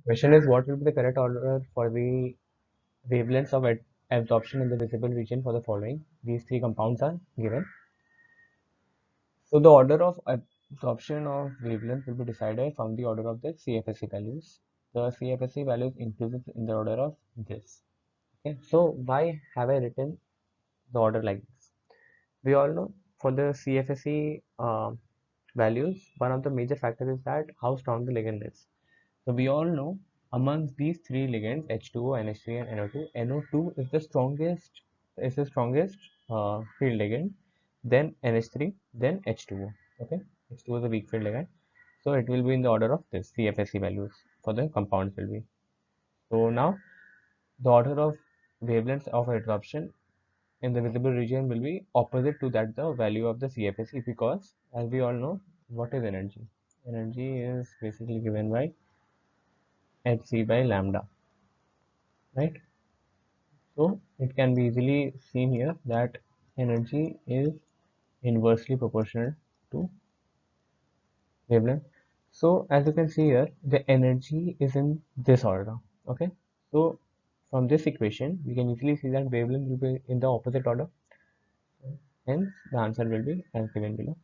Question is, what will be the correct order for the wavelengths of absorption in the visible region for the following? These three compounds are given. So the order of absorption of wavelength will be decided from the order of the CFSE values. The CFSE values increases in the order of this. Okay, so why have I written the order like this? We all know for the CFSE values, one of the major factors is that how strong the ligand is. So we all know amongst these three ligands, H2O, NH3, and NO2, NO2 is the strongest field ligand, then NH3, then H2O. Okay, H2O is a weak field ligand. So it will be in the order of this CFSE values for the compounds will be. So now the order of wavelengths of absorption in the visible region will be opposite to that the value of the CFSE, because as we all know, what is energy? Energy is basically given by hc by lambda, right? So it can be easily seen here that energy is inversely proportional to wavelength. So as you can see here, the energy is in this order. Okay, so from this equation we can easily see that wavelength will be in the opposite order. Hence the answer will be as given below.